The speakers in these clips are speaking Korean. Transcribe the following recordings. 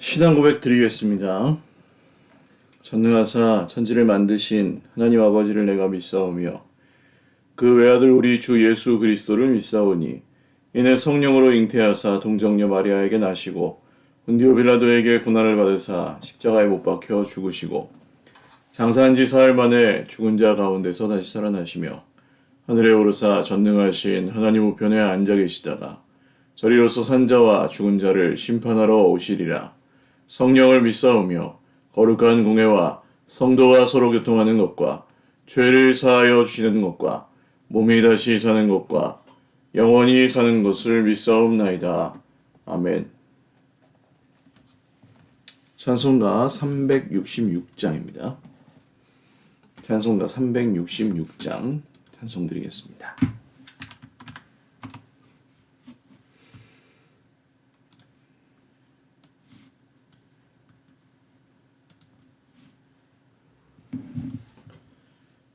신앙 고백 드리겠습니다. 전능하사 천지를 만드신 하나님 아버지를 내가 믿사오며 그 외아들 우리 주 예수 그리스도를 믿사오니 이내 성령으로 잉태하사 동정녀 마리아에게 나시고 본디오 빌라도에게 고난을 받으사 십자가에 못 박혀 죽으시고 장사한 지 사흘 만에 죽은 자 가운데서 다시 살아나시며 하늘에 오르사 전능하신 하나님 우편에 앉아 계시다가 저리로서 산자와 죽은 자를 심판하러 오시리라. 성령을 믿사오며 거룩한 공회와 성도가 서로 교통하는 것과 죄를 사하여 주시는 것과 몸이 다시 사는 것과 영원히 사는 것을 믿사옵나이다. 아멘. 찬송가 366장입니다. 찬송가 366장 찬송 드리겠습니다.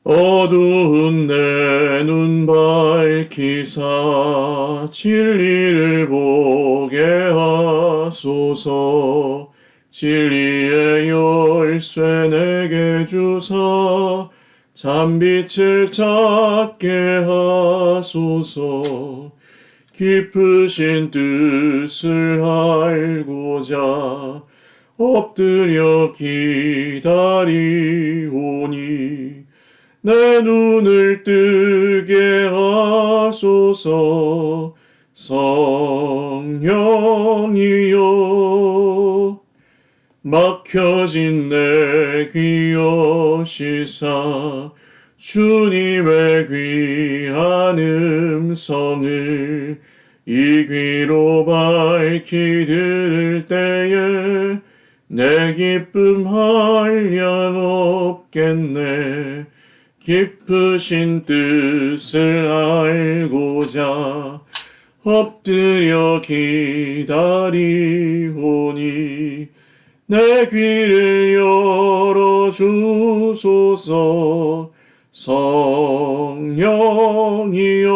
어두운 내 눈 밝히사 진리를 보게 하소서. 진리의 열쇠 내게 주사 잠빛을 찾게 하소서. 깊으신 뜻을 알고자 엎드려 기다리오니 내 눈을 뜨게 하소서. 성령이여 막혀진 내 귀 여시사 주님의 귀한 음성을 이 귀로 밝히 들을 때에 내 기쁨 한량 없겠네. 깊으신 뜻을 알고자 엎드려 기다리오니 내 귀를 열어주소서.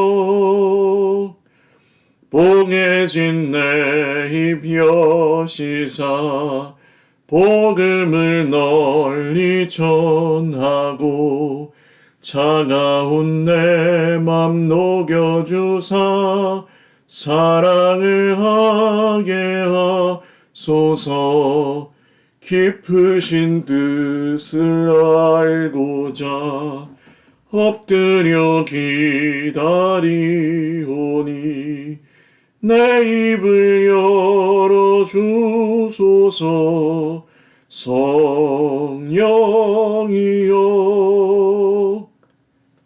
성령이여 봉해진 내 입 여시사 복음을 널리 전하고 차가운 내 맘 녹여주사 사랑을 하게 하소서. 깊으신 뜻을 알고자 엎드려 기다리오니 내 입을 열어주소서. 성령이여.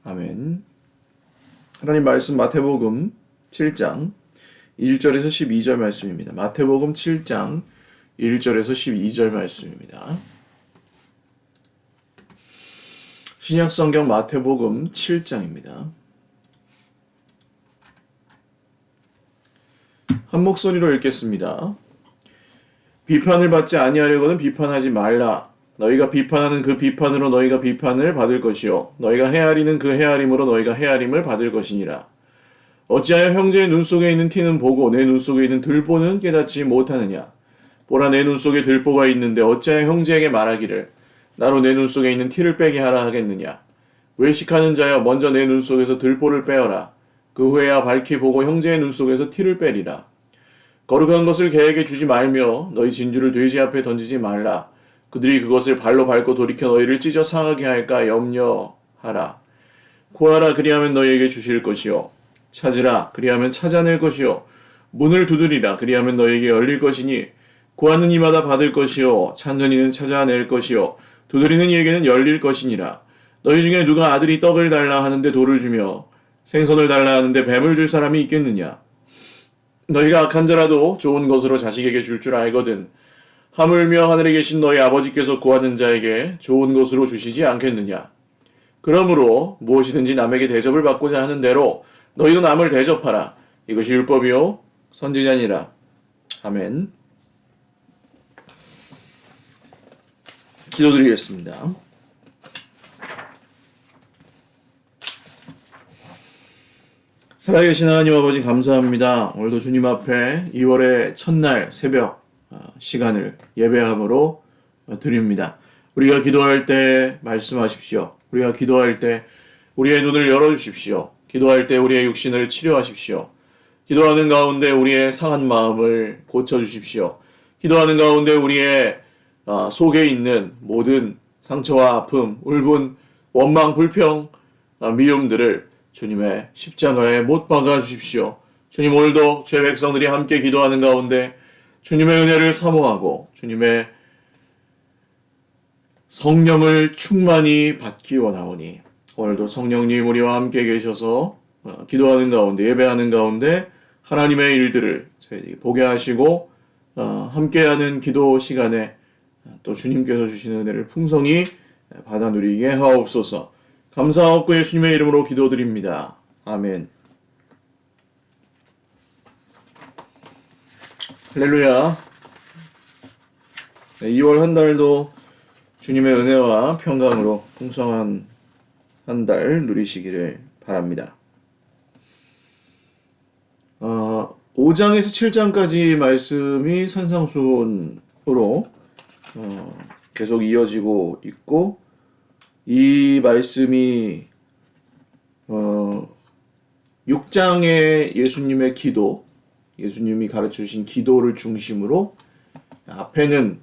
아멘. 하나님 말씀 마태복음 7장 1절에서 12절 말씀입니다. 마태복음 7장 1절에서 12절 말씀입니다. 신약성경 마태복음 7장입니다. 한 목소리로 읽겠습니다. 비판을 받지 아니하려거든 비판하지 말라. 너희가 비판하는 그 비판으로 너희가 비판을 받을 것이요 너희가 헤아리는 그 헤아림으로 너희가 헤아림을 받을 것이니라. 어찌하여 형제의 눈 속에 있는 티는 보고 내 눈 속에 있는 들보는 깨닫지 못하느냐. 보라, 내 눈 속에 들보가 있는데 어찌하여 형제에게 말하기를 나로 내 눈 속에 있는 티를 빼게 하라 하겠느냐. 외식하는 자여, 먼저 내 눈 속에서 들보를 빼어라. 그 후에야 밝히 보고 형제의 눈 속에서 티를 빼리라. 거룩한 것을 개에게 주지 말며 너희 진주를 돼지 앞에 던지지 말라. 그들이 그것을 발로 밟고 돌이켜 너희를 찢어 상하게 할까 염려하라. 구하라, 그리하면 너희에게 주실 것이요 찾으라, 그리하면 찾아낼 것이요 문을 두드리라, 그리하면 너희에게 열릴 것이니 구하는 이마다 받을 것이요 찾는 이는 찾아낼 것이요 두드리는 이에게는 열릴 것이니라. 너희 중에 누가 아들이 떡을 달라 하는데 돌을 주며 생선을 달라 하는데 뱀을 줄 사람이 있겠느냐. 너희가 악한 자라도 좋은 것으로 자식에게 줄 줄 알거든 하물며 하늘에 계신 너희 아버지께서 구하는 자에게 좋은 것으로 주시지 않겠느냐. 그러므로 무엇이든지 남에게 대접을 받고자 하는 대로 너희도 남을 대접하라. 이것이 율법이요 선지자니라. 아멘. 기도드리겠습니다. 살아계신 하나님 아버지 감사합니다. 오늘도 주님 앞에 2월의 첫날 새벽 시간을 예배함으로 드립니다. 우리가 기도할 때 말씀하십시오. 우리가 기도할 때 우리의 눈을 열어주십시오. 기도할 때 우리의 육신을 치료하십시오. 기도하는 가운데 우리의 상한 마음을 고쳐주십시오. 기도하는 가운데 우리의 속에 있는 모든 상처와 아픔, 울분, 원망, 불평, 미움들을 주님의 십자가에 못 박아 주십시오. 주님, 오늘도 주의 백성들이 함께 기도하는 가운데 주님의 은혜를 사모하고 주님의 성령을 충만히 받기 원하오니 오늘도 성령님 우리와 함께 계셔서 기도하는 가운데 예배하는 가운데 하나님의 일들을 저희들이 보게 하시고 함께하는 기도 시간에 또 주님께서 주시는 은혜를 풍성히 받아 누리게 하옵소서. 감사하옵고 예수님의 이름으로 기도드립니다. 아멘. 할렐루야. 2월 한 달도 주님의 은혜와 평강으로 풍성한 한 달 누리시기를 바랍니다. 5장에서 7장까지 말씀이 산상수훈으로 계속 이어지고 있고, 이 말씀이 6장의 예수님의 기도, 예수님이 가르쳐주신 기도를 중심으로 앞에는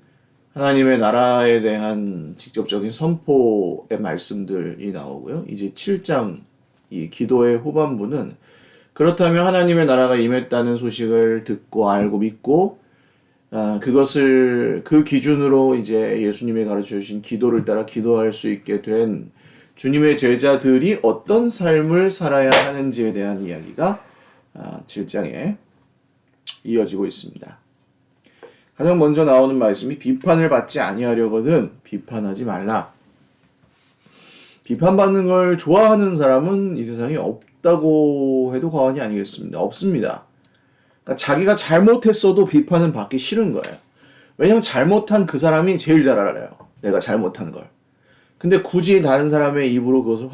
하나님의 나라에 대한 직접적인 선포의 말씀들이 나오고요. 이제 7장 이 기도의 후반부는 그렇다면 하나님의 나라가 임했다는 소식을 듣고 알고 믿고 그것을 그 기준으로 이제 예수님이 가르쳐 주신 기도를 따라 기도할 수 있게 된 주님의 제자들이 어떤 삶을 살아야 하는지에 대한 이야기가 7장에 이어지고 있습니다. 가장 먼저 나오는 말씀이 비판을 받지 아니하려거든 비판하지 말라. 비판받는 걸 좋아하는 사람은 이 세상에 없다고 해도 과언이 아니겠습니다. 없습니다. 그러니까 자기가 잘못했어도 비판은 받기 싫은 거예요. 왜냐면 잘못한 그 사람이 제일 잘 알아요. 내가 잘못한 걸. 근데 굳이 다른 사람의 입으로 그것을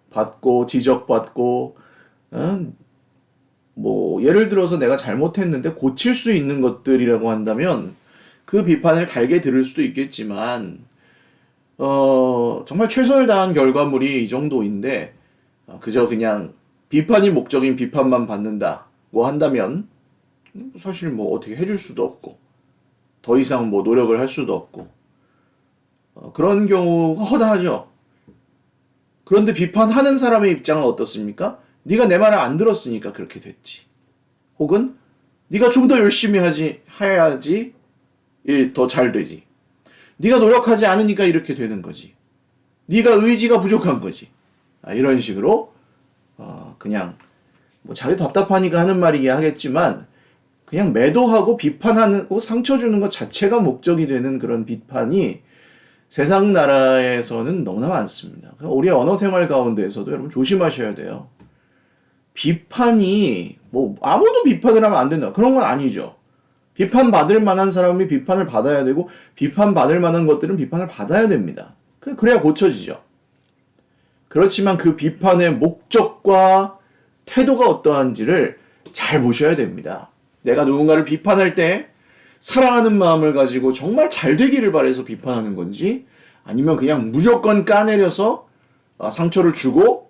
받고 지적받고 예를 들어서 내가 잘못했는데 고칠 수 있는 것들이라고 한다면 그 비판을 달게 들을 수도 있겠지만 정말 최선을 다한 결과물이 이 정도인데 그저 그냥 비판이 목적인 비판만 받는다고 한다면 사실 어떻게 해줄 수도 없고 더 이상 노력을 할 수도 없고 그런 경우가 허다하죠. 그런데 비판하는 사람의 입장은 어떻습니까? 네가 내 말을 안 들었으니까 그렇게 됐지. 혹은 네가 좀 더 열심히 해야지 더 잘 되지. 네가 노력하지 않으니까 이렇게 되는 거지. 네가 의지가 부족한 거지. 이런 식으로 그냥 자기 답답하니까 하는 말이긴 하겠지만 그냥 매도하고 비판하고 상처 주는 것 자체가 목적이 되는 그런 비판이 세상 나라에서는 너무나 많습니다. 우리 언어 생활 가운데에서도 여러분 조심하셔야 돼요. 비판이 아무도 비판을 하면 안 된다. 그런 건 아니죠. 비판받을 만한 사람이 비판을 받아야 되고 비판받을 만한 것들은 비판을 받아야 됩니다. 그래야 고쳐지죠. 그렇지만 그 비판의 목적과 태도가 어떠한지를 잘 보셔야 됩니다. 내가 누군가를 비판할 때 사랑하는 마음을 가지고 정말 잘 되기를 바라서 비판하는 건지 아니면 그냥 무조건 까내려서 상처를 주고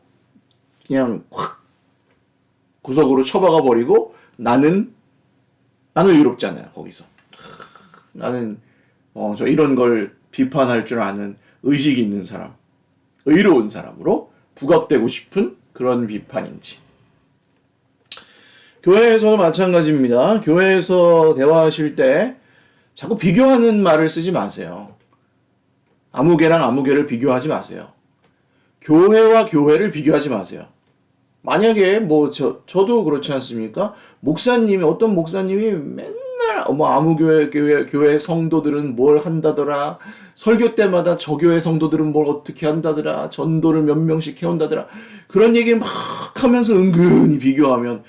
그냥 확 구석으로 처박아 버리고 나는 의롭잖아요. 거기서 나는 저 이런 걸 비판할 줄 아는 의식이 있는 사람, 의로운 사람으로 부각되고 싶은 그런 비판인지. 교회에서도 마찬가지입니다. 교회에서 대화하실 때 자꾸 비교하는 말을 쓰지 마세요. 아무개랑 아무개를 비교하지 마세요. 교회와 교회를 비교하지 마세요. 만약에 저도 그렇지 않습니까? 어떤 목사님이 맨날 아무교회 성도들은 뭘 한다더라. 설교 때마다 저 교회 성도들은 뭘 어떻게 한다더라. 전도를 몇 명씩 해온다더라. 그런 얘기 막 하면서 은근히 비교하면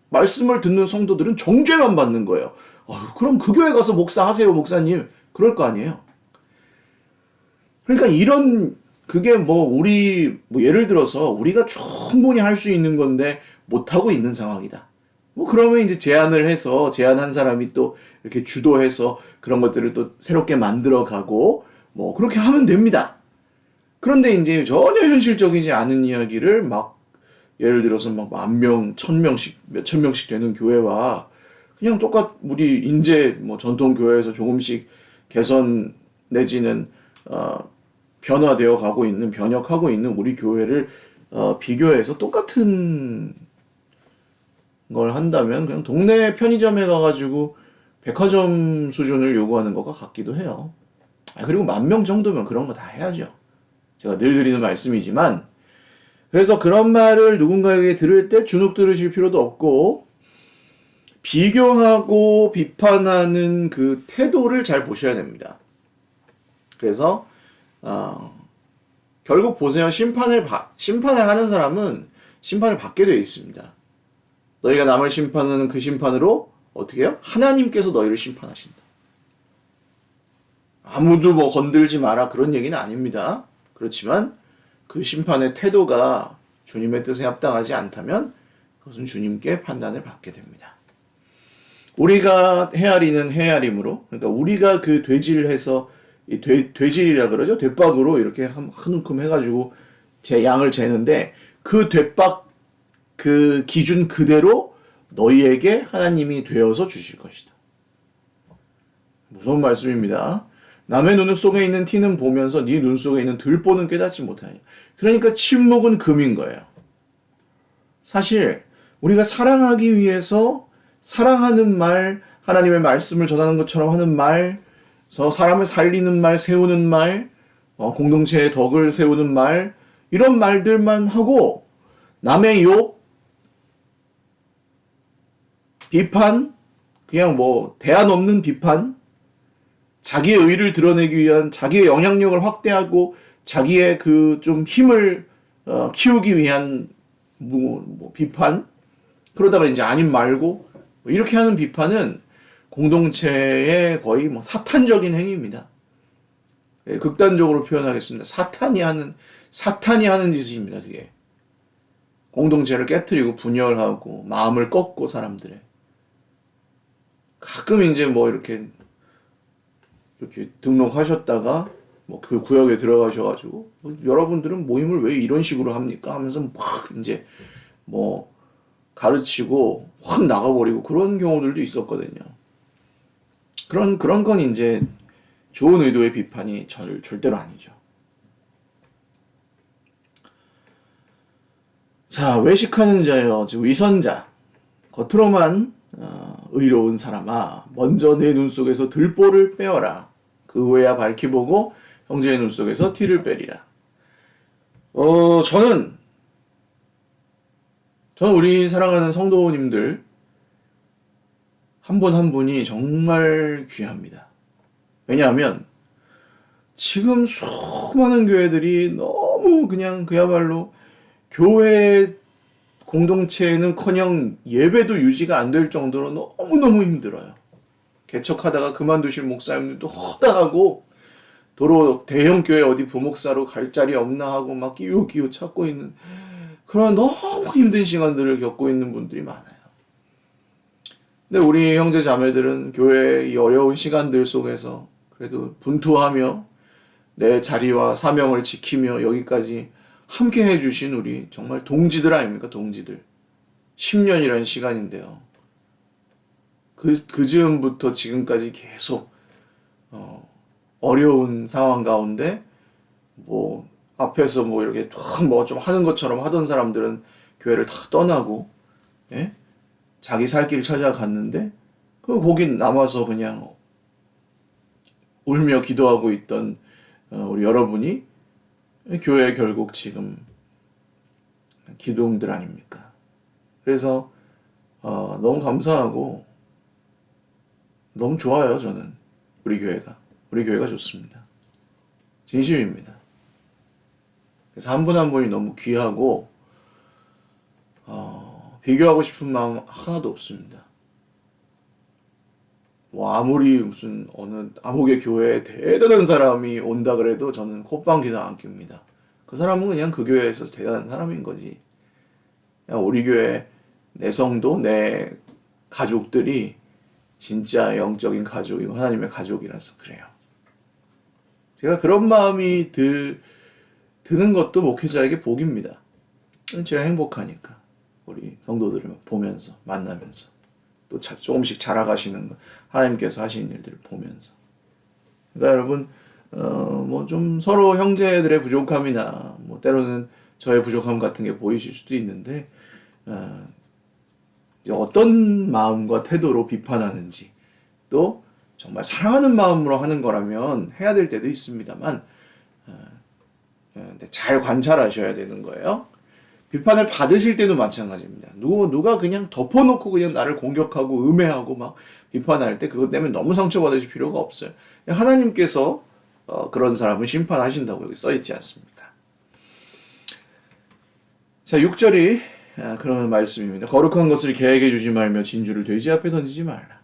말씀을 듣는 성도들은 정죄만 받는 거예요. 그럼 그 교회 가서 목사하세요, 목사님. 그럴 거 아니에요. 그러니까 그게 예를 들어서 우리가 충분히 할 수 있는 건데 못하고 있는 상황이다. 뭐 그러면 이제 제안을 해서 제안한 사람이 또 이렇게 주도해서 그런 것들을 또 새롭게 만들어 가고 뭐 그렇게 하면 됩니다. 그런데 이제 전혀 현실적이지 않은 이야기를 막 예를 들어서 막 10,000명, 1,000명씩, 몇천 명씩 되는 교회와 그냥 우리 인제 뭐 전통 교회에서 조금씩 개선 내지는 변화되어 가고 있는 변혁하고 있는 우리 교회를 비교해서 똑같은 걸 한다면 그냥 동네 편의점에 가가지고 백화점 수준을 요구하는 것과 같기도 해요. 그리고 10,000명 정도면 그런 거 다 해야죠. 제가 늘 드리는 말씀이지만 그래서 그런 말을 누군가에게 들을 때 주눅 들으실 필요도 없고 비교하고 비판하는 그 태도를 잘 보셔야 됩니다. 그래서 결국 보세요. 심판을 하는 사람은 심판을 받게 되어 있습니다. 너희가 남을 심판하는 그 심판으로 어떻게 해요? 하나님께서 너희를 심판하신다. 아무도 뭐 건들지 마라 그런 얘기는 아닙니다. 그렇지만 그 심판의 태도가 주님의 뜻에 합당하지 않다면 그것은 주님께 판단을 받게 됩니다. 우리가 헤아리는 헤아림으로, 그러니까 우리가 그 되질해서 이 되질이라 그러죠. 돛박으로 이렇게 한 움큼 해가지고 제 양을 재는데 그 돛박 그 기준 그대로 너희에게 하나님이 되어서 주실 것이다. 무서운 말씀입니다. 남의 눈 속에 있는 티는 보면서 네 눈 속에 있는 들보는 깨닫지 못하니. 그러니까 침묵은 금인 거예요. 사실 우리가 사랑하기 위해서 사랑하는 말, 하나님의 말씀을 전하는 것처럼 하는 말, 사람을 살리는 말, 세우는 말, 공동체의 덕을 세우는 말, 이런 말들만 하고 남의 욕, 비판, 그냥 뭐 대안 없는 비판, 자기의 의를 드러내기 위한 자기의 영향력을 확대하고 자기의 그 좀 힘을 키우기 위한 비판, 그러다가 이제 아님 말고 이렇게 하는 비판은 공동체의 거의 뭐 사탄적인 행위입니다. 극단적으로 표현하겠습니다. 사탄이 하는 짓입니다. 그게 공동체를 깨트리고 분열하고 마음을 꺾고 사람들의 가끔 이제 뭐 이렇게 등록하셨다가 뭐 그 구역에 들어가셔가지고 여러분들은 모임을 왜 이런 식으로 합니까? 하면서 막 이제 뭐 가르치고 확 나가버리고 그런 경우들도 있었거든요. 그런 건 이제 좋은 의도의 비판이 절대로 아니죠. 자, 외식하는 자여, 즉 위선자, 겉으로만 의로운 사람아, 먼저 내 눈 속에서 들보를 빼어라. 그 후에야 밝히 보고 형제의 눈 속에서 티를 빼리라. 저는 우리 사랑하는 성도님들 한 분 한 분이 정말 귀합니다. 왜냐하면 지금 수많은 교회들이 너무 그냥 그야말로 교회 공동체는커녕 예배도 유지가 안 될 정도로 너무너무 힘들어요. 개척하다가 그만두실 목사님들도 허다하고 도로 대형 교회 어디 부목사로 갈 자리 없나 하고 막 끼우끼우 찾고 있는 그런 너무 힘든 시간들을 겪고 있는 분들이 많아요. 근데 우리 형제 자매들은 교회의 이 어려운 시간들 속에서 그래도 분투하며 내 자리와 사명을 지키며 여기까지 함께 해주신 우리 정말 동지들 아닙니까? 동지들. 10년이라는 시간인데요. 그 즈음부터 지금까지 계속 어려운 상황 가운데 뭐 앞에서 뭐 이렇게 뭐 좀 하는 것처럼 하던 사람들은 교회를 다 떠나고 예? 자기 살 길을 찾아갔는데 거기 남아서 그냥 울며 기도하고 있던 우리 여러분이 교회 결국 지금 기둥들 아닙니까? 그래서 너무 감사하고 너무 좋아요. 저는 우리 교회가 좋습니다. 진심입니다. 그래서 한 분 한 분이 너무 귀하고 비교하고 싶은 마음 하나도 없습니다. 뭐 아무리 무슨 어느 암흑의 교회에 대단한 사람이 온다 그래도 저는 콧방귀도 안 낍니다. 그 사람은 그냥 그 교회에서 대단한 사람인 거지. 그냥 우리 교회 내 성도, 내 가족들이 진짜 영적인 가족이고 하나님의 가족이라서 그래요. 제가 그런 마음이 드는 것도 목회자에게 복입니다. 제가 행복하니까 우리 성도들을 보면서 만나면서 또 조금씩 자라가시는 거 하나님께서 하시는 일들을 보면서 그러니까 여러분 뭐 좀 서로 형제들의 부족함이나 뭐 때로는 저의 부족함 같은 게 보이실 수도 있는데 어떤 마음과 태도로 비판하는지 또 정말 사랑하는 마음으로 하는 거라면 해야 될 때도 있습니다만 잘 관찰하셔야 되는 거예요. 비판을 받으실 때도 마찬가지입니다. 누가 그냥 덮어놓고 그냥 나를 공격하고 음해하고 막 비판할 때 그것 때문에 너무 상처받으실 필요가 없어요. 하나님께서 그런 사람을 심판하신다고 여기 써있지 않습니까? 자, 6절이 그런 말씀입니다. 거룩한 것을 개에게 주지 말며 진주를 돼지 앞에 던지지 말라.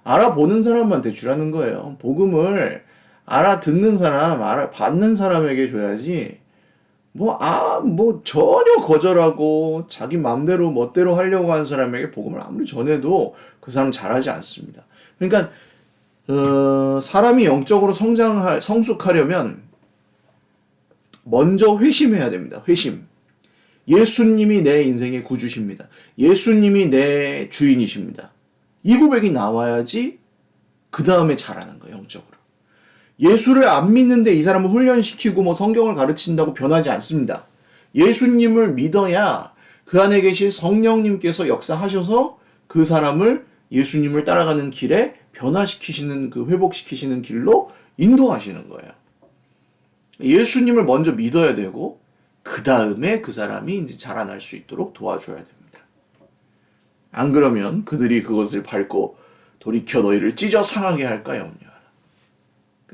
알아보는 사람한테 주라는 거예요. 복음을 알아듣는 사람, 알아받는 사람에게 줘야지 뭐 전혀 거절하고 자기 마음대로 멋대로 하려고 하는 사람에게 복음을 아무리 전해도 그 사람 잘하지 않습니다. 그러니까 사람이 영적으로 성숙하려면 먼저 회심해야 됩니다. 회심. 예수님이 내 인생의 구주십니다. 예수님이 내 주인이십니다. 이 고백이 나와야지 그 다음에 잘하는 거예요. 영적으로. 예수를 안 믿는데 이 사람을 훈련시키고 뭐 성경을 가르친다고 변하지 않습니다. 예수님을 믿어야 그 안에 계신 성령님께서 역사하셔서 그 사람을 예수님을 따라가는 길에 변화시키시는 회복시키시는 길로 인도하시는 거예요. 예수님을 먼저 믿어야 되고 그 다음에 그 사람이 이제 자라날 수 있도록 도와줘야 됩니다. 안 그러면 그들이 그것을 밟고 돌이켜 너희를 찢어 상하게 할까 염려하라.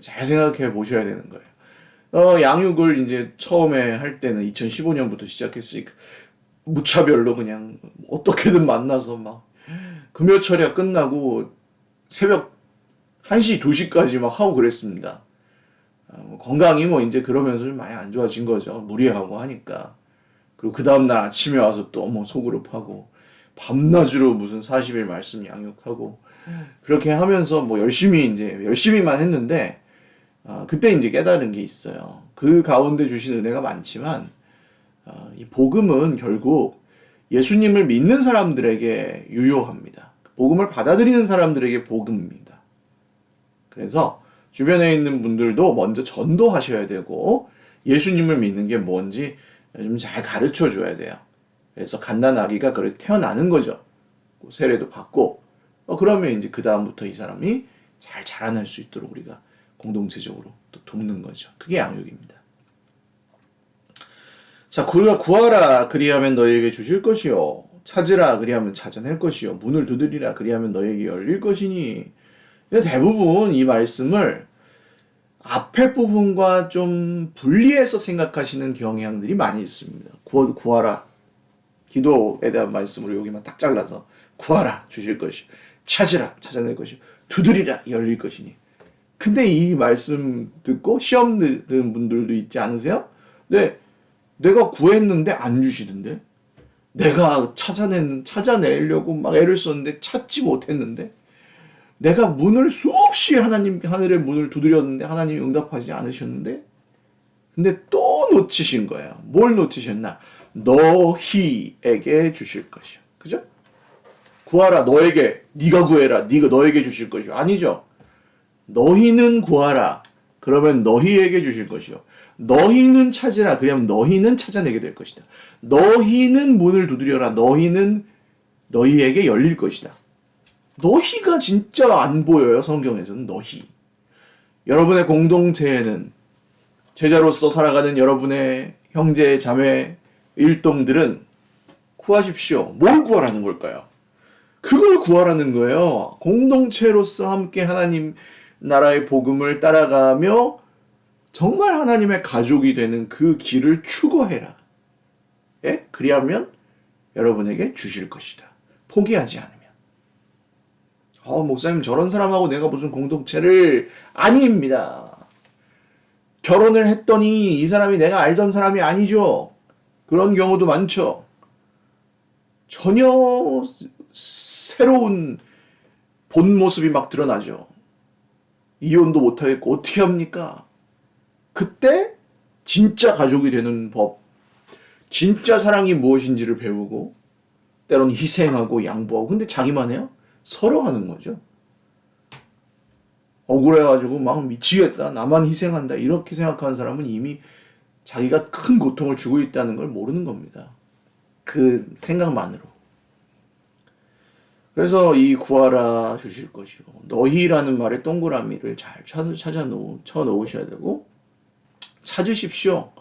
잘 생각해 보셔야 되는 거예요. 양육을 이제 처음에 할 때는 2015년부터 시작했으니까 무차별로 그냥 어떻게든 만나서 막 금요 철야 끝나고 새벽 1시, 2시까지 막 하고 그랬습니다. 건강이 뭐 이제 그러면서 좀 많이 안 좋아진 거죠. 무리하고 하니까. 그리고 그 다음날 아침에 와서 또 뭐 소그룹하고 밤낮으로 무슨 40일 말씀 양육하고 그렇게 하면서 뭐 열심히만 했는데 그때 이제 깨달은 게 있어요. 그 가운데 주신 은혜가 많지만 이 복음은 결국 예수님을 믿는 사람들에게 유효합니다. 복음을 받아들이는 사람들에게 복음입니다. 그래서 주변에 있는 분들도 먼저 전도하셔야 되고 예수님을 믿는 게 뭔지 좀 잘 가르쳐 줘야 돼요. 그래서 갓난아기가 그래서 태어나는 거죠. 세례도 받고 그러면 이제 그 다음부터 이 사람이 잘 자라날 수 있도록 우리가 공동체적으로 또 돕는 거죠. 그게 양육입니다. 자, 우리가 구하라 그리하면 너희에게 주실 것이요 찾으라 그리하면 찾아낼 것이요 문을 두드리라 그리하면 너희에게 열릴 것이니. 대부분 이 말씀을 앞에 부분과 좀 분리해서 생각하시는 경향들이 많이 있습니다. 구하라. 기도에 대한 말씀으로 여기만 딱 잘라서 구하라 주실 것이 찾으라 찾아낼 것이 두드리라 열릴 것이니. 근데 이 말씀 듣고 시험 드는 분들도 있지 않으세요? 네, 내가 구했는데 안 주시던데 내가 찾아내려고 막 애를 썼는데 찾지 못했는데 내가 문을 수없이 하늘의 문을 두드렸는데 하나님이 응답하지 않으셨는데 근데 또 놓치신 거예요. 뭘 놓치셨나? 너희에게 주실 것이요. 그죠? 구하라 너에게 네가 구해라 너에게 주실 것이요. 아니죠. 너희는 구하라 그러면 너희에게 주실 것이요. 너희는 찾으라 그러면 너희는 찾아내게 될 것이다. 너희는 문을 두드려라 너희는 너희에게 열릴 것이다. 너희가 진짜 안 보여요. 성경에서는 너희. 여러분의 공동체에는 제자로서 살아가는 여러분의 형제, 자매, 일동들은 구하십시오. 뭘 구하라는 걸까요? 그걸 구하라는 거예요. 공동체로서 함께 하나님 나라의 복음을 따라가며 정말 하나님의 가족이 되는 그 길을 추구해라. 예? 그리하면 여러분에게 주실 것이다. 포기하지 않으면. 목사님 저런 사람하고 내가 무슨 공동체를 아닙니다. 결혼을 했더니 이 사람이 내가 알던 사람이 아니죠. 그런 경우도 많죠. 전혀 새로운 본 모습이 막 드러나죠. 이혼도 못하겠고 어떻게 합니까? 그때 진짜 가족이 되는 법, 진짜 사랑이 무엇인지를 배우고 때로는 희생하고 양보하고. 근데 자기만 해요? 서로 하는 거죠. 억울해가지고 막 미치겠다, 나만 희생한다 이렇게 생각하는 사람은 이미 자기가 큰 고통을 주고 있다는 걸 모르는 겁니다. 그 생각만으로. 그래서 이 구하라 주실 것이요. 너희라는 말에 동그라미를 잘 쳐 놓으셔야 되고, 찾으십시오.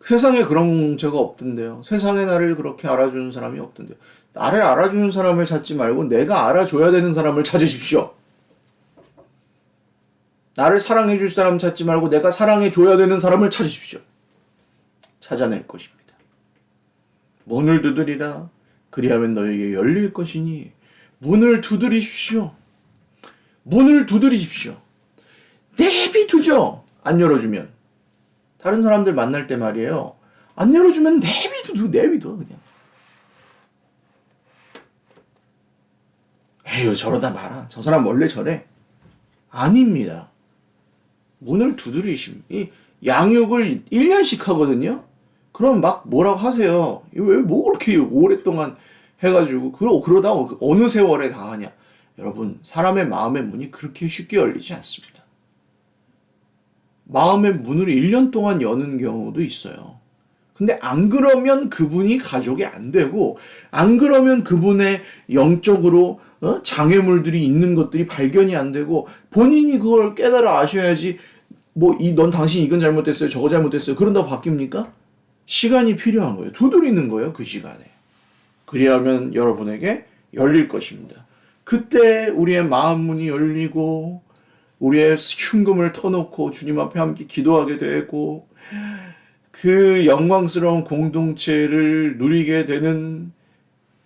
세상에 그런 죄가 없던데요. 세상에 나를 그렇게 알아주는 사람이 없던데요. 나를 알아주는 사람을 찾지 말고 내가 알아줘야 되는 사람을 찾으십시오. 나를 사랑해 줄 사람 찾지 말고 내가 사랑해 줘야 되는 사람을 찾으십시오. 찾아낼 것입니다. 문을 두드리라. 그리하면 너에게 열릴 것이니 문을 두드리십시오. 문을 두드리십시오. 내비두죠. 안 열어주면. 다른 사람들 만날 때 말이에요. 안 열어주면 내비둬 그냥. 에휴 저러다 마라. 저 사람 원래 저래. 아닙니다. 문을 두드리심. 이 양육을 1년씩 하거든요. 그럼 막 뭐라고 하세요. 왜 뭐 그렇게 오랫동안 해가지고 그러다 어느 세월에 다 하냐. 여러분 사람의 마음의 문이 그렇게 쉽게 열리지 않습니다. 마음의 문을 1년 동안 여는 경우도 있어요. 근데 안 그러면 그분이 가족이 안 되고, 안 그러면 그분의 영적으로 장애물들이 있는 것들이 발견이 안 되고, 본인이 그걸 깨달아 아셔야지. 넌 당신 이건 잘못됐어요, 저거 잘못됐어요, 그런다고 바뀝니까? 시간이 필요한 거예요. 두드리는 거예요, 그 시간에. 그리하면 여러분에게 열릴 것입니다. 그때 우리의 마음 문이 열리고 우리의 흉금을 터놓고 주님 앞에 함께 기도하게 되고 그 영광스러운 공동체를 누리게 되는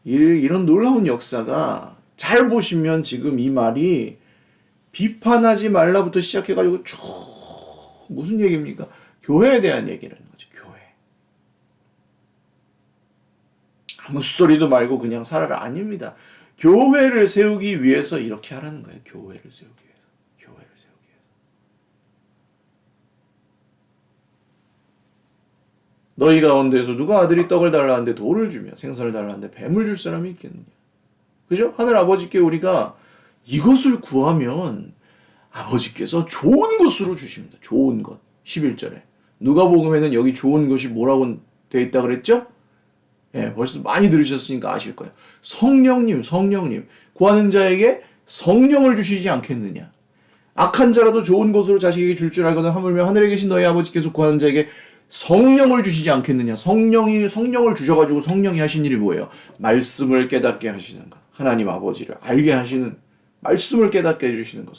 이런 놀라운 역사가, 잘 보시면 지금 이 말이 비판하지 말라부터 시작해가지고 쭉 무슨 얘기입니까? 교회에 대한 얘기라는 거죠. 교회. 아무 소리도 말고 그냥 살아라. 아닙니다. 교회를 세우기 위해서 이렇게 하라는 거예요. 교회를 세우기 위해서. 교회를 세우기 위해서. 너희 가운데서 누가 아들이 떡을 달라는데 돌을 주며 생선을 달라는데 뱀을 줄 사람이 있겠느냐. 그죠? 하늘 아버지께 우리가 이것을 구하면 아버지께서 좋은 것으로 주십니다. 좋은 것. 11절에. 누가복음에는 여기 좋은 것이 뭐라고 되어 있다 그랬죠? 예, 벌써 많이 들으셨으니까 아실 거예요. 성령님. 구하는 자에게 성령을 주시지 않겠느냐. 악한 자라도 좋은 것으로 자식에게 줄 줄 알거든 하물며 하늘에 계신 너희 아버지께서 구하는 자에게 성령을 주시지 않겠느냐. 성령을 주셔가지고 성령이 하신 일이 뭐예요? 말씀을 깨닫게 하시는 것. 하나님 아버지를 알게 하시는, 말씀을 깨닫게 해주시는 것.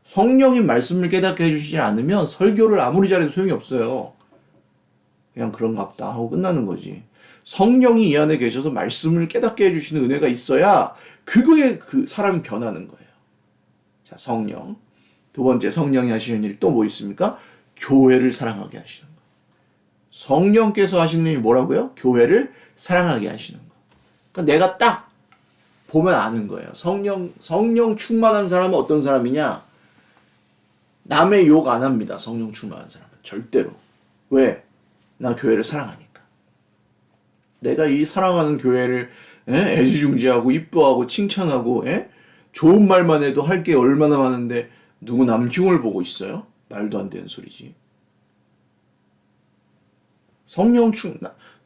성령이 말씀을 깨닫게 해주시지 않으면 설교를 아무리 잘해도 소용이 없어요. 그냥 그런갑다 하고 끝나는 거지. 성령이 이 안에 계셔서 말씀을 깨닫게 해주시는 은혜가 있어야 그거에 그 사람이 변하는 거예요. 자, 성령. 두 번째 성령이 하시는 일 또 뭐 있습니까? 교회를 사랑하게 하시는 거. 성령께서 하시는 일이 뭐라고요? 교회를 사랑하게 하시는 거. 그러니까 내가 딱 보면 아는 거예요. 성령 충만한 사람은 어떤 사람이냐? 남의 욕 안 합니다. 성령 충만한 사람은. 절대로. 왜? 나 교회를 사랑하니까. 내가 이 사랑하는 교회를 애지중지하고 이뻐하고 칭찬하고 좋은 말만 해도 할 게 얼마나 많은데 누구 남 흉을 보고 있어요? 말도 안 되는 소리지.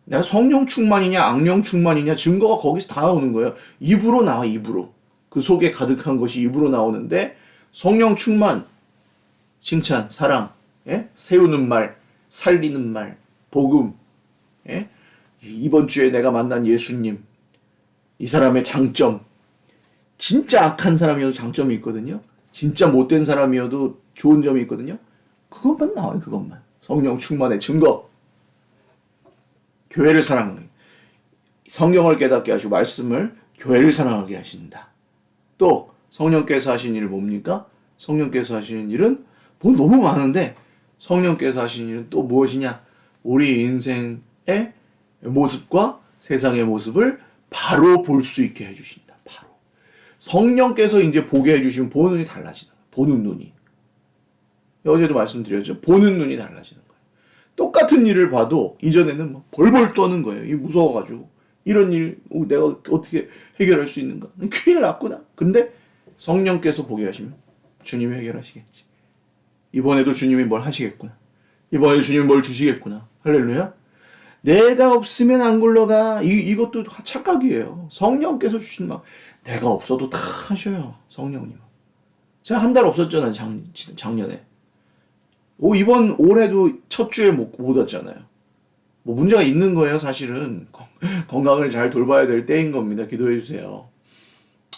내가 성령 충만이냐 악령 충만이냐 증거가 거기서 다 나오는 거예요. 입으로 나와. 입으로. 그 속에 가득한 것이 입으로 나오는데 성령 충만, 칭찬, 사랑, 세우는 말, 살리는 말, 복음, 이번 주에 내가 만난 예수님, 이 사람의 장점, 진짜 악한 사람이어도 장점이 있거든요. 진짜 못된 사람이어도 좋은 점이 있거든요. 그것만 나와요. 그것만. 성령 충만의 증거. 교회를 사랑하는, 성경을 깨닫게 하시고 말씀을, 교회를 사랑하게 하신다. 또 성령께서 하신 일은 뭡니까? 성령께서 하시는 일은 뭐 너무 많은데 성령께서 하시는 일은 또 무엇이냐? 우리 인생의 모습과 세상의 모습을 바로 볼 수 있게 해주신다. 성령께서 이제 보게 해주시면 보는 눈이 달라지는 거예요. 보는 눈이. 어제도 말씀드렸죠. 보는 눈이 달라지는 거예요. 똑같은 일을 봐도 이전에는 막 벌벌 떠는 거예요. 이 무서워가지고 이런 일 내가 어떻게 해결할 수 있는가? 큰일 났구나. 근데 성령께서 보게 하시면 주님이 해결하시겠지. 이번에도 주님이 뭘 하시겠구나. 이번에도 주님이 뭘 주시겠구나. 할렐루야. 내가 없으면 안 굴러가. 이것도 착각이에요. 성령께서 주신 막 내가 없어도 다 하셔요. 성령님. 제가 한 달 없었잖아요. 작년에. 이번 올해도 첫 주에 못 왔잖아요. 뭐 문제가 있는 거예요. 사실은 건강을 잘 돌봐야 될 때인 겁니다. 기도해 주세요.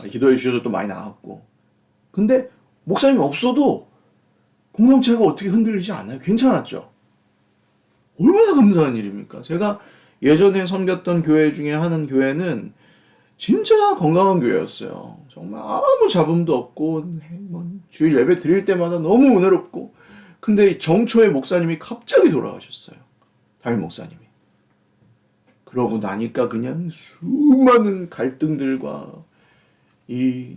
기도해 주셔서 또 많이 나았고. 근데 목사님 없어도 공동체가 어떻게 흔들리지 않아요. 괜찮았죠. 얼마나 감사한 일입니까? 제가 예전에 섬겼던 교회 중에 하는 교회는 진짜 건강한 교회였어요. 정말 아무 잡음도 없고 주일 예배 드릴 때마다 너무 은혜롭고, 근데 정초의 목사님이 갑자기 돌아가셨어요. 담임 목사님이. 그러고 나니까 그냥 수많은 갈등들과 이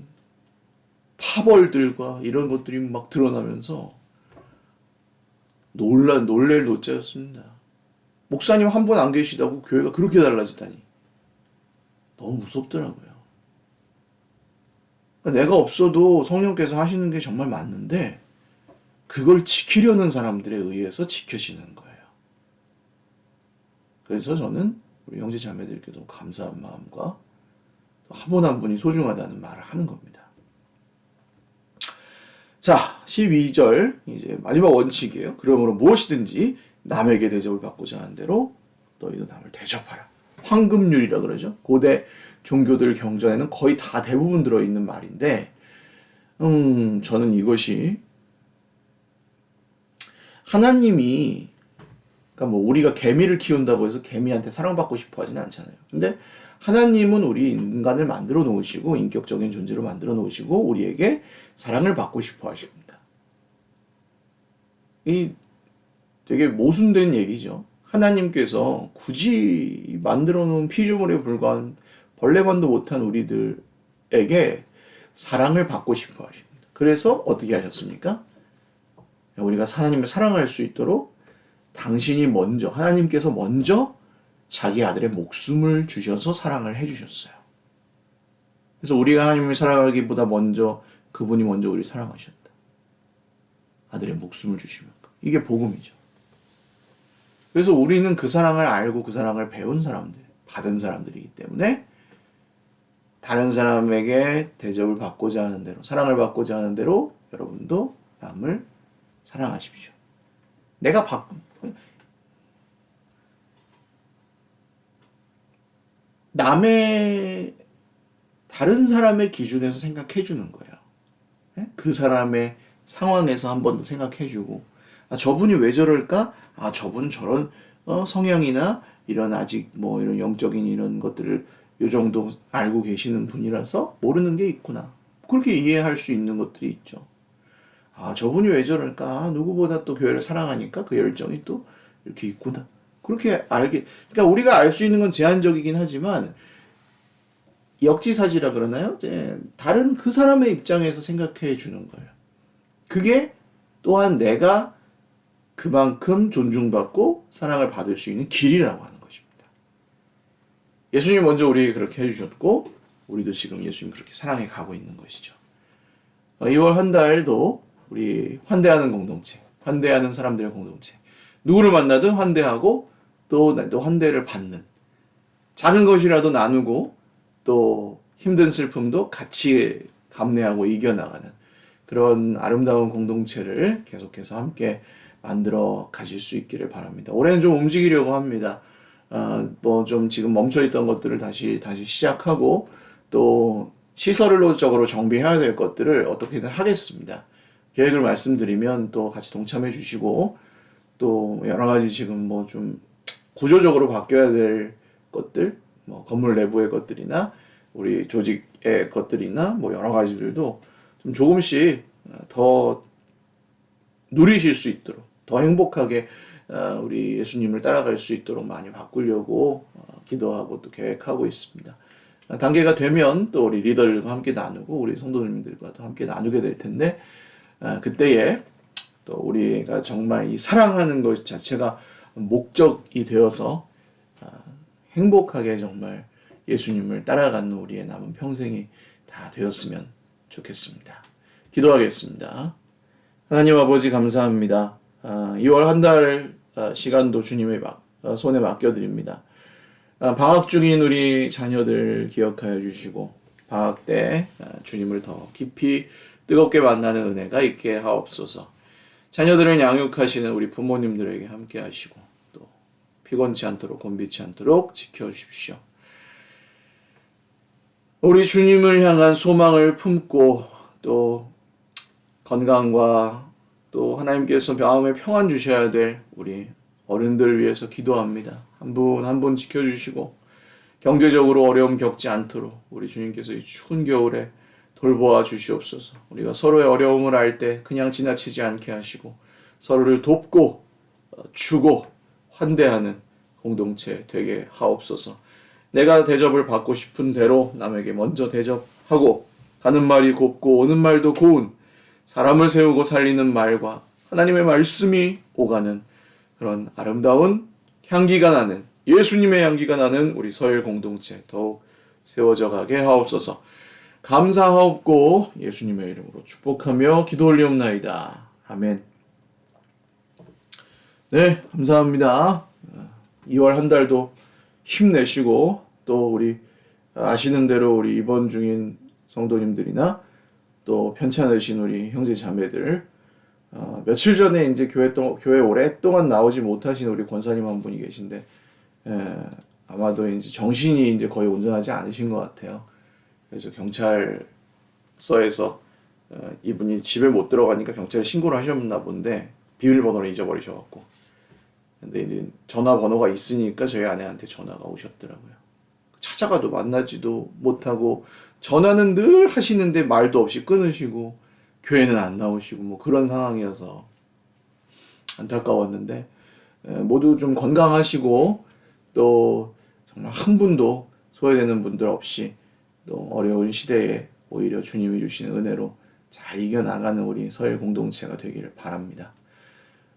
파벌들과 이런 것들이 막 드러나면서 놀랄 노자였습니다. 목사님 한 분 안 계시다고 교회가 그렇게 달라지다니. 너무 무섭더라고요. 그러니까 내가 없어도 성령께서 하시는 게 정말 맞는데 그걸 지키려는 사람들에 의해서 지켜지는 거예요. 그래서 저는 우리 형제 자매들께도 감사한 마음과 한 분 한 분이 소중하다는 말을 하는 겁니다. 자, 12절 이제 마지막 원칙이에요. 그러므로 무엇이든지 남에게 대접을 받고자 하는 대로 너희도 남을 대접하라. 황금률이라 그러죠. 고대 종교들 경전에는 거의 다 대부분 들어있는 말인데, 저는 이것이 하나님이, 그러니까 뭐 우리가 개미를 키운다고 해서 개미한테 사랑받고 싶어 하진 않잖아요. 근데 하나님은 우리 인간을 만들어 놓으시고 인격적인 존재로 만들어 놓으시고 우리에게 사랑을 받고 싶어 하십니다. 이 되게 모순된 얘기죠. 하나님께서 굳이 만들어 놓은 피조물에 불과한 벌레만도 못한 우리들에게 사랑을 받고 싶어 하십니다. 그래서 어떻게 하셨습니까? 우리가 하나님을 사랑할 수 있도록 당신이 먼저, 하나님께서 먼저 자기 아들의 목숨을 주셔서 사랑을 해주셨어요. 그래서 우리가 하나님을 사랑하기보다 먼저 그분이 먼저 우리를 사랑하셨다. 아들의 목숨을 주시면. 이게 복음이죠. 그래서 우리는 그 사랑을 알고 그 사랑을 배운 사람들, 받은 사람들이기 때문에 다른 사람에게 대접을 받고자 하는 대로, 사랑을 받고자 하는 대로 여러분도 남을 사랑하십시오. 내가 남의 다른 사람의 기준에서 생각해 주는 거예요. 그 사람의 상황에서 한 번 더 생각해 주고, 저분이 왜 저럴까? 저분은 저런 성향이나 이런 아직 뭐 이런 영적인 이런 것들을 요 정도 알고 계시는 분이라서 모르는 게 있구나. 그렇게 이해할 수 있는 것들이 있죠. 저분이 왜 저럴까? 누구보다 또 교회를 사랑하니까 그 열정이 또 이렇게 있구나. 그렇게 그러니까 우리가 알 수 있는 건 제한적이긴 하지만 역지사지라 그러나요? 이제 다른 그 사람의 입장에서 생각해 주는 거예요. 그게 또한 내가 그만큼 존중받고 사랑을 받을 수 있는 길이라고 하는 것입니다. 예수님 먼저 우리에게 그렇게 해주셨고 우리도 지금 예수님 그렇게 사랑해 가고 있는 것이죠. 2월 한 달도 우리 환대하는 공동체, 환대하는 사람들의 공동체, 누구를 만나든 환대하고 또 환대를 받는, 작은 것이라도 나누고 또 힘든 슬픔도 같이 감내하고 이겨나가는 그런 아름다운 공동체를 계속해서 함께 만들어 가실 수 있기를 바랍니다. 올해는 좀 움직이려고 합니다. 뭐 좀 지금 멈춰있던 것들을 다시 시작하고 또 시설적으로 정비해야 될 것들을 어떻게든 하겠습니다. 계획을 말씀드리면 또 같이 동참해 주시고 또 여러 가지 지금 뭐 좀 구조적으로 바뀌어야 될 것들, 뭐 건물 내부의 것들이나 우리 조직의 것들이나 뭐 여러 가지들도 좀 조금씩 더 누리실 수 있도록 더 행복하게 우리 예수님을 따라갈 수 있도록 많이 바꾸려고 기도하고 또 계획하고 있습니다. 단계가 되면 또 우리 리더들과 함께 나누고 우리 성도님들과도 함께 나누게 될 텐데 그때에 또 우리가 정말 이 사랑하는 것 자체가 목적이 되어서 행복하게 정말 예수님을 따라가는 우리의 남은 평생이 다 되었으면 좋겠습니다. 기도하겠습니다. 하나님 아버지 감사합니다. 2월 한 달 시간도 주님의 손에 맡겨드립니다. 방학 중인 우리 자녀들 기억하여 주시고 방학 때 주님을 더 깊이 뜨겁게 만나는 은혜가 있게 하옵소서. 자녀들을 양육하시는 우리 부모님들에게 함께 하시고 또 피곤치 않도록 곤비치 않도록 지켜주십시오. 우리 주님을 향한 소망을 품고 또 건강과 또 하나님께서 마음에 평안 주셔야 될 우리 어른들 위해서 기도합니다. 한 분 한 분 지켜주시고 경제적으로 어려움 겪지 않도록 우리 주님께서 이 추운 겨울에 돌보아 주시옵소서. 우리가 서로의 어려움을 알 때 그냥 지나치지 않게 하시고 서로를 돕고 주고 환대하는 공동체 되게 하옵소서. 내가 대접을 받고 싶은 대로 남에게 먼저 대접하고 가는 말이 곱고 오는 말도 고운 사람을 세우고 살리는 말과 하나님의 말씀이 오가는 그런 아름다운 향기가 나는 예수님의 향기가 나는 우리 서일 공동체 더욱 세워져 가게 하옵소서. 감사하옵고 예수님의 이름으로 축복하며 기도 올리옵나이다. 아멘. 네, 감사합니다. 2월 한 달도 힘내시고 또 우리 아시는 대로 우리 입원 중인 성도님들이나 또 편찮으신 우리 형제 자매들 며칠 전에 이제 교회 오랫동안 나오지 못하신 우리 권사님 한 분이 계신데 아마도 이제 정신이 이제 거의 온전하지 않으신 것 같아요. 그래서 경찰서에서 이분이 집에 못 들어가니까 경찰에 신고를 하셨나 본데 비밀번호를 잊어버리셔갖고 근데 이제 전화번호가 있으니까 저희 아내한테 전화가 오셨더라고요. 찾아가도 만나지도 못하고 전화는 늘 하시는데 말도 없이 끊으시고 교회는 안 나오시고 뭐 그런 상황이어서 안타까웠는데 모두 좀 건강하시고 또 정말 한 분도 소외되는 분들 없이 또 어려운 시대에 오히려 주님이 주시는 은혜로 잘 이겨나가는 우리 서일 공동체가 되기를 바랍니다.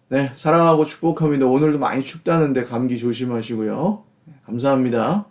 네, 사랑하고 축복합니다. 오늘도 많이 춥다는데 감기 조심하시고요. 감사합니다.